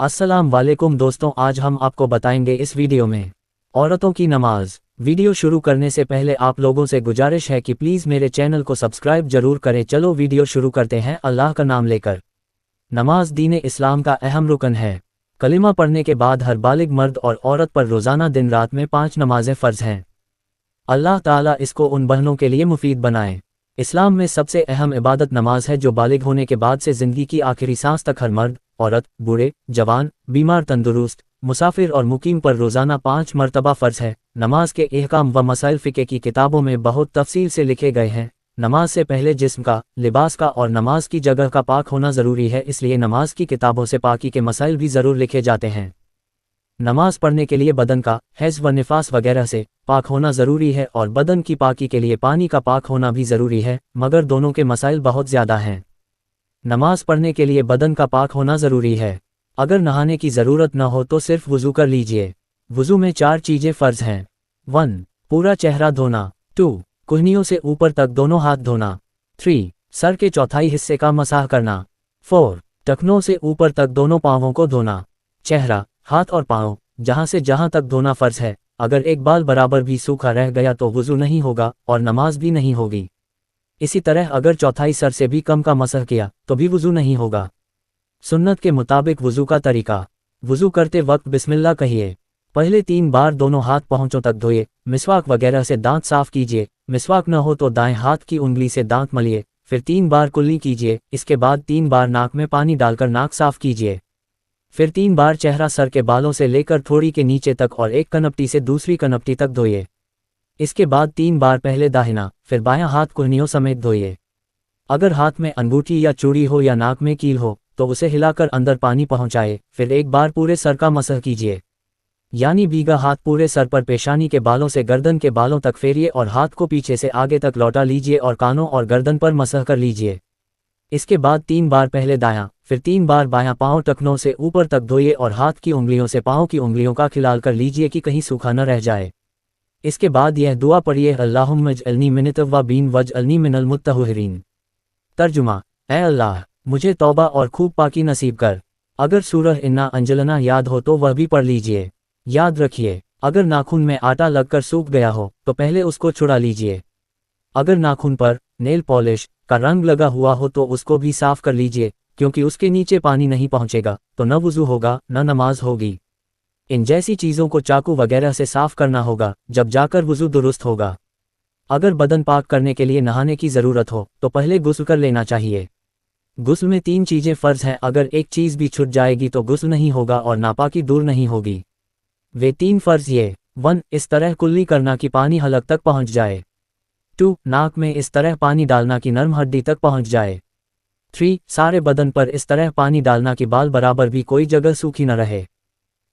अस्सलाम वालेकुम दोस्तों, आज हम आपको बताएंगे इस वीडियो में औरतों की नमाज। वीडियो शुरू करने से पहले आप लोगों से गुजारिश है कि प्लीज़ मेरे चैनल को सब्सक्राइब जरूर करें। चलो वीडियो शुरू करते हैं अल्लाह का नाम लेकर। नमाज दीन इस्लाम का अहम रुकन है। कलिमा पढ़ने के बाद हर बालिग मर्द और औरत पर रोज़ाना दिन रात में 5 नमाजें फ़र्ज हैं। अल्लाह ताला इसको उन बहनों के लिए मुफीद बनाए। इस्लाम में सबसे अहम इबादत नमाज है, जो बालिग होने के बाद से ज़िंदगी की आखिरी सांस तक हर मर्द, औरत, बूढ़े, जवान, बीमार, तंदुरुस्त, मुसाफिर और मुकीम पर रोज़ाना 5 मरतबा फ़र्ज है। नमाज के अहकाम व मसाइल फ़िक़्ह की किताबों में बहुत तफसील से लिखे गए हैं। नमाज से पहले जिस्म का, लिबास का और नमाज की जगह का पाक होना ज़रूरी है, इसलिए नमाज की किताबों से पाकी के मसाइल भी ज़रूर लिखे जाते हैं। नमाज पढ़ने के लिए बदन का हैज़ व निफास वगैरह से पाक होना ज़रूरी है, और बदन की पाकी के लिए पानी का पाक होना भी ज़रूरी है, मगर दोनों के मसाइल बहुत ज़्यादा हैं। नमाज पढ़ने के लिए बदन का पाक होना ज़रूरी है। अगर नहाने की ज़रूरत न हो तो सिर्फ वज़ू कर लीजिए। वज़ू में 4 चीज़ें फ़र्ज हैं। 1. पूरा चेहरा धोना। 2. कुहनियों से ऊपर तक दोनों हाथ धोना। 3. सर के चौथाई हिस्से का मसाह करना। 4. टखनों से ऊपर तक दोनों पाँवों को धोना। चेहरा, हाथ और पाँव जहाँ से जहाँ तक धोना फ़र्ज है। अगर एक बाल बराबर भी सूखा रह गया तो वज़ू नहीं होगा और नमाज भी नहीं होगी। इसी तरह अगर चौथाई सर से भी कम का मसह किया तो भी वज़ू नहीं होगा। सुन्नत के मुताबिक वज़ू का तरीका। वज़ू करते वक्त बिस्मिल्लाह कहिए। पहले 3 बार दोनों हाथ पहुँचों तक धोइए। मिसवाक वगैरह से दांत साफ कीजिए। मिसवाक न हो तो दाएं हाथ की उंगली से दांत मलिए, फिर 3 बार कुल्ली कीजिए। इसके बाद 3 बार नाक में पानी डालकर नाक साफ कीजिए। फिर 3 बार चेहरा सर के बालों से लेकर थोड़ी के नीचे तक और एक कनपटी से दूसरी कनपटी तक धोइए। इसके बाद 3 बार पहले दाहिना फिर बायां हाथ कुहनियों समेत धोइए। अगर हाथ में अंगूठी या चूड़ी हो या नाक में कील हो तो उसे हिलाकर अंदर पानी पहुंचाए। फिर एक बार पूरे सर का मसह कीजिए, यानी भीगा हाथ पूरे सर पर पेशानी के बालों से गर्दन के बालों तक फेरिए और हाथ को पीछे से आगे तक लौटा लीजिए और कानों और गर्दन पर मसह कर लीजिए। इसके बाद 3 बार पहले दायां फिर 3 बार बायां पाँव टखनों से ऊपर तक धोइए और हाथ की उंगलियों से पाँव की उंगलियों का खिलाल कर लीजिए कि कहीं सूखा न रह जाए। इसके बाद यह दुआ पढ़िए, अल्लाहुम्मा इजअलनी मिनत-तव्वाबीन वजअलनी मिनल मुत्तहहिरीन। तर्जुमा: ऐ अल्लाह, मुझे तौबा और खूब पाकी नसीब कर। अगर सूरह इन्ना अंजलना याद हो तो वह भी पढ़ लीजिए। याद रखिए, अगर नाखून में आटा लगकर सूख गया हो तो पहले उसको छुड़ा लीजिए। अगर नाखून पर नेल पॉलिश का रंग लगा हुआ हो तो उसको भी साफ कर लीजिए, क्योंकि उसके नीचे पानी नहीं पहुंचेगा तो न वज़ू होगा न नमाज होगी। इन जैसी चीज़ों को चाकू वगैरह से साफ करना होगा, जब जाकर वज़ू दुरुस्त होगा। अगर बदन पाक करने के लिए नहाने की ज़रूरत हो तो पहले गुस्ल कर लेना चाहिए। गुस्ल में 3 चीज़ें फ़र्ज हैं। अगर एक चीज़ भी छूट जाएगी तो गुस्ल नहीं होगा और नापाकी दूर नहीं होगी। वे 3 फ़र्ज ये: 1. इस तरह कुल्ली करना कि पानी हलक तक पहुँच जाए। 2. नाक में इस तरह पानी डालना कि नर्म हड्डी तक पहुँच जाए। 3. सारे बदन पर इस तरह पानी डालना कि बाल बराबर भी कोई जगह सूखी न रहे।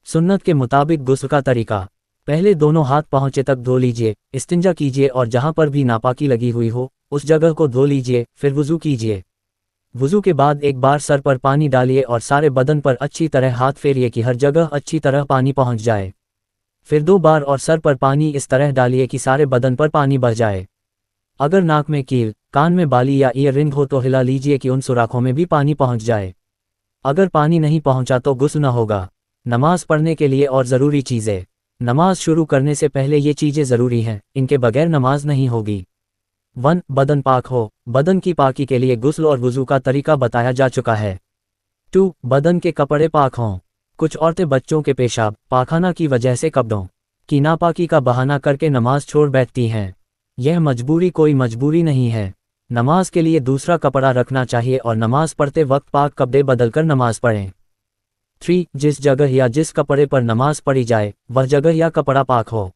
सुन्नत के मुताबिक गुस्ल का तरीका: पहले दोनों हाथ पहुँचे तक धो लीजिए, इस्तिंजा कीजिए और जहाँ पर भी नापाकी लगी हुई हो उस जगह को धो लीजिए। फिर वज़ू कीजिए। वज़ू के बाद एक बार सर पर पानी डालिए और सारे बदन पर अच्छी तरह हाथ फेरिए कि हर जगह अच्छी तरह पानी पहुँच जाए। फिर 2 बार और सर पर पानी इस तरह डालिए कि सारे बदन पर पानी बह जाए। अगर नाक में कील, कान में बाली या ईयर रिंग हो तो हिला लीजिए कि उन सुराखों में भी पानी पहुँच जाए। अगर पानी नहीं पहुँचा तो गुस्ल न होगा। नमाज पढ़ने के लिए और ज़रूरी चीज़ें। नमाज शुरू करने से पहले ये चीज़ें ज़रूरी हैं, इनके बगैर नमाज नहीं होगी। 1. बदन पाक हो। बदन की पाकी के लिए गुस्ल और वज़ू का तरीका बताया जा चुका है। 2. बदन के कपड़े पाक हों। कुछ औरतें बच्चों के पेशाब पाखाना की वजह से कपड़ों की नापाकी का बहाना करके नमाज छोड़ बैठती हैं। यह मजबूरी कोई मजबूरी नहीं है। नमाज के लिए दूसरा कपड़ा रखना चाहिए और नमाज पढ़ते वक्त पाक कपड़े बदलकर नमाज पढ़ें। 3. जिस जगह या जिस कपड़े पर नमाज पढ़ी जाए वह जगह या कपड़ा पाक हो।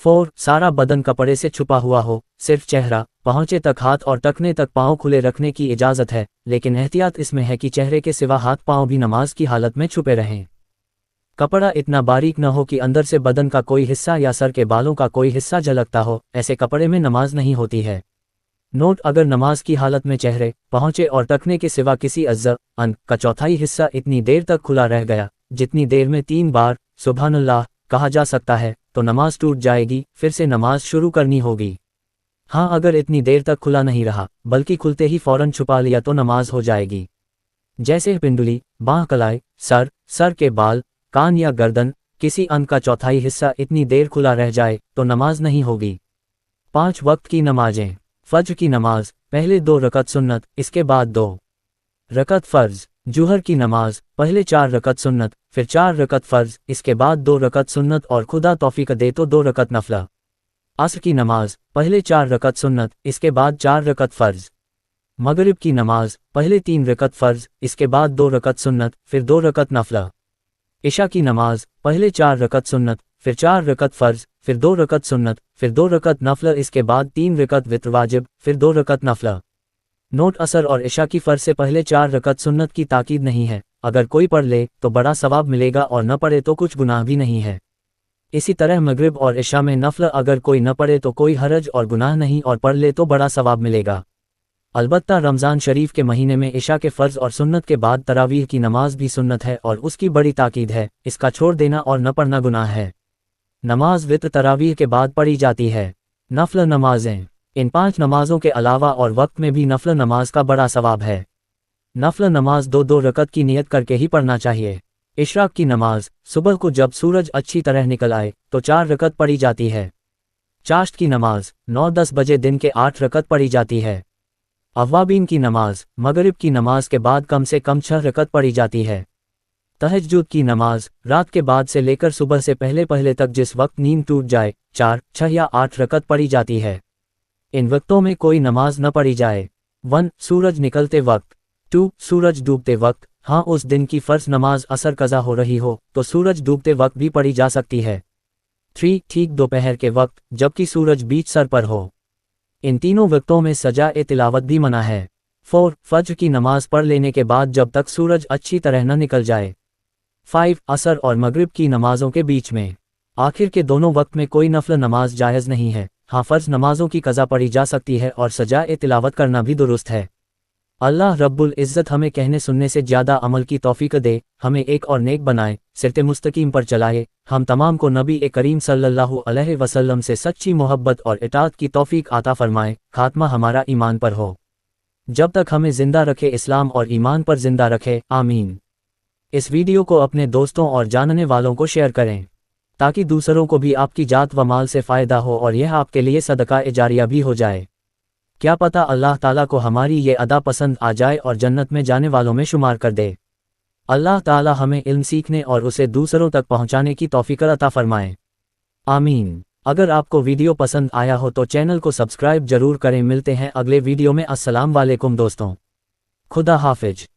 4. सारा बदन कपड़े से छुपा हुआ हो, सिर्फ चेहरा पहुँचे तक हाथ और टखने तक पाँव खुले रखने की इजाज़त है, लेकिन एहतियात इसमें है कि चेहरे के सिवा हाथ पाँव भी नमाज की हालत में छुपे रहें। कपड़ा इतना बारीक न हो कि अंदर से बदन का कोई हिस्सा या सर के बालों का कोई हिस्सा झलकता हो, ऐसे कपड़े में नमाज नहीं होती है। नोट: अगर नमाज की हालत में चेहरे पहुँचे और टखने के सिवा किसी अज़्ज़ा अन का चौथाई हिस्सा इतनी देर तक खुला रह गया जितनी देर में 3 बार सुबहानल्लाह कहा जा सकता है तो नमाज टूट जाएगी। फिर से नमाज शुरू करनी होगी। हाँ, अगर इतनी देर तक खुला नहीं रहा बल्कि खुलते ही फ़ौरन छुपा लिया तो नमाज हो जाएगी। जैसे पिंडुली, बाह कलाई, सर, सर के बाल, कान या गर्दन, किसी अंग का चौथाई हिस्सा इतनी देर खुला रह जाए तो नमाज नहीं होगी। 5 वक्त की नमाजें। फज्र की नमाज, पहले 2 रकत सुन्नत, इसके बाद 2 रकत फ़र्ज। जुहर की नमाज, पहले 4 रकत सुन्नत, फिर 4 रकत फ़र्ज, इसके बाद 2 रकत सुन्नत और खुदा तौफीक दे तो 2 रकत नफला। असर की नमाज, पहले 4 रकत सुन्नत, इसके बाद 4 रकत फ़र्ज। मगरिब की नमाज, पहले 3 रकत फ़र्ज, इसके बाद 2 रकत सुन्नत, फिर 2 रकत नफला। इशा की नमाज, पहले 4 रकत सुन्नत, फिर 4 रकत फ़र्ज, फिर 2 रकत सुन्नत, फिर 2 रकत नफला, इसके बाद 3 रकत वित्र वाजिब, फिर 2 रकत नफला। नोट: असर और इशा की फ़र्ज से पहले 4 रकत सुन्नत की ताकीद नहीं है। अगर कोई पढ़ ले तो बड़ा सवाब मिलेगा और न पढ़े तो कुछ गुनाह भी नहीं है। इसी तरह मगरिब और इशा में नफल अगर कोई न पढ़े तो कोई हरज और गुनाह नहीं और पढ़ ले तो बड़ा सवाब मिलेगा। अलबत्ता रमज़ान शरीफ के महीने में इशा के फ़र्ज और सुन्नत के बाद तरावीह की नमाज भी सुन्नत है और उसकी बड़ी ताकीद है, इसका छोड़ देना और न पढ़ना गुनाह है। नमाज वित्र तरावीह के बाद पढ़ी जाती है। नफल नमाजें। इन 5 नमाजों के अलावा और वक्त में भी नफल नमाज का बड़ा सवाब है। नफल नमाज 2-2 रकत की नियत करके ही पढ़ना चाहिए। इशराक की नमाज, सुबह को जब सूरज अच्छी तरह निकल आए तो 4 रकत पढ़ी जाती है। चाश्त की नमाज, 9-10 बजे दिन के 8 रकत पढ़ी जाती है। अव्वाबीन की नमाज, मगरिब की नमाज के बाद कम से कम 6 रकत पढ़ी जाती है। तहज्जुद की नमाज, रात के बाद से लेकर सुबह से पहले तक जिस वक्त नींद टूट जाए, 4, 6 या 8 रकत पढ़ी जाती है। इन वक्तों में कोई नमाज न पढ़ी जाए। 1. सूरज निकलते वक्त। 2. सूरज डूबते वक्त। हाँ, उस दिन की फ़र्ज नमाज असर कज़ा हो रही हो तो सूरज डूबते वक्त भी पढ़ी जा सकती है। 3. ठीक दोपहर के वक्त, जबकि सूरज बीच सर पर हो। इन तीनों वक्तों में सजा-ए तिलावत भी मना है। 4. फज्र की नमाज पढ़ लेने के बाद जब तक सूरज अच्छी तरह न निकल जाए। 5. असर और मगरिब की नमाजों के बीच में। आखिर के दोनों वक्त में कोई नफल नमाज जायज़ नहीं है। हाँ, फ़र्ज नमाजों की कज़ा पढ़ी जा सकती है और सजा-ए तिलावत करना भी दुरुस्त है। अल्लाह रब्बुल इज़्ज़त हमें कहने सुनने से ज़्यादा अमल की तौफ़ीक दे, हमें एक और नेक बनाए, सिरते मुस्तकीम पर चलाए, हम तमाम को नबी करीम सल्लल्लाहु अलैहि वसल्लम से सच्ची मोहब्बत और इताअत की तौफ़ीक आता फरमाए, खात्मा हमारा ईमान पर हो। जब तक हमें ज़िंदा रखे इस्लाम और ईमान पर ज़िंदा रखे, आमीन। इस वीडियो को अपने दोस्तों और जानने वालों को शेयर करें ताकि दूसरों को भी आपकी जात व माल से फ़ायदा हो और यह आपके लिए सदका-ए जारिया भी हो जाए। क्या पता अल्लाह ताला को हमारी ये अदा पसंद आ जाए और जन्नत में जाने वालों में शुमार कर दे। अल्लाह ताला हमें इल्म सीखने और उसे दूसरों तक पहुंचाने की तौफीक अता फरमाए, आमीन। अगर आपको वीडियो पसंद आया हो तो चैनल को सब्सक्राइब जरूर करें। मिलते हैं अगले वीडियो में। अस्सलाम वालेकुम दोस्तों, खुदा हाफिज।